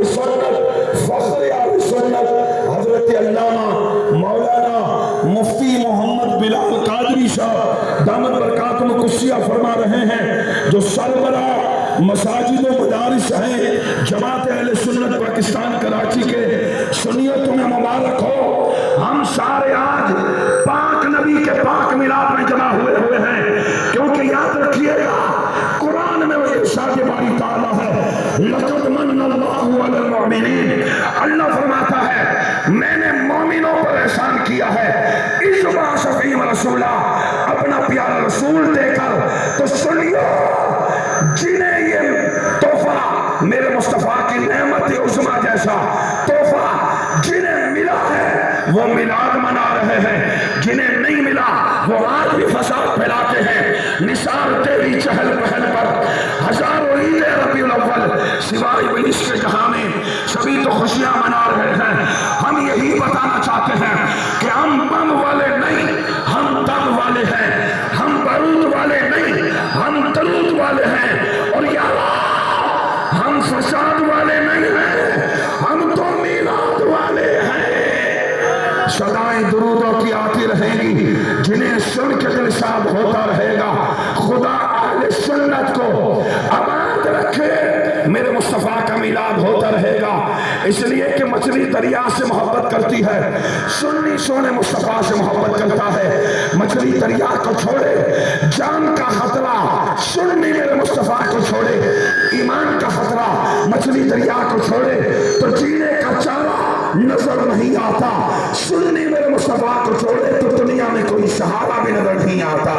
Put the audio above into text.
आल सुन्नत, फख्र आल सुन्नत हजरत अल्लामा मौलाना मुफ्ती मोहम्मद बिलाल कादरी साहब दामद बरकातुहुम कुस्सिया फरमा रहे हैं, जो सरबरा मसाजिद व मदारिस हैं जमात अहले सुन्नत पाकिस्तान कराची के। सुनिए, तुम्हें मुबारक हो, हम सारे आज पाक नबी के पाक मिलाद में जमा हुए हैं, क्योंकि याद रखिएगा कुरान में वो इरशाद बारी ताला है, लक़द मन्नल्लाहु अलल मुमिनीन, अल्लाह फरमाता है मैंने मोमिनों पर एहसान किया है, इस बासफ़ीम रसूला, अपना प्यारा रसूल देकर। तो सुनियो, जिन्हें ये तोहफा मेरे मुस्तफा की नेमत उज़्मा जैसा तोहफा जिन्हें मिला है वो मिलाद मना रहे हैं, जिन्हें नहीं मिला वो आज भी फसाद फैलाते हैं। निसार तेरी चहल पहल पर हजारों ईद रबीउल अव्वल सिवाय इब्लीस के जहां में सभी तो खुशियां मना रहे हैं। हम यही बताना चाहते हैं कि हम बम वाले नहीं, हम दम वाले हैं, हम बारूद वाले नहीं, हम दरूद वाले हैं, और यार हम फसाद वाले नहीं हैं, हम तो मिलाद वाले हैं। सदाएं दुरूदों की आती रहेंगी, जिन्हें सुन के दिल शाद होता रहेगा। खुदा अहले सुन्नत को आबाद रखे, मेरे मुस्तफा का मिलाद होता रहेगा। इसलिए कि मछली दरिया से मोहब्बत करती है, सुन्नी सोने मुस्तफा से मोहब्बत करता है। मछली दरिया को छोड़े, जान का खतरा सुन्नी मेरे मुस्तफा को छोड़े, ईमान का खतरा मछली दरिया को छोड़े तो जीने का चारा नजर नहीं आता। सुन्नी मेरे मुस्तफा को छोड़े तो दुनिया में कोई सहारा भी नजर नहीं आता।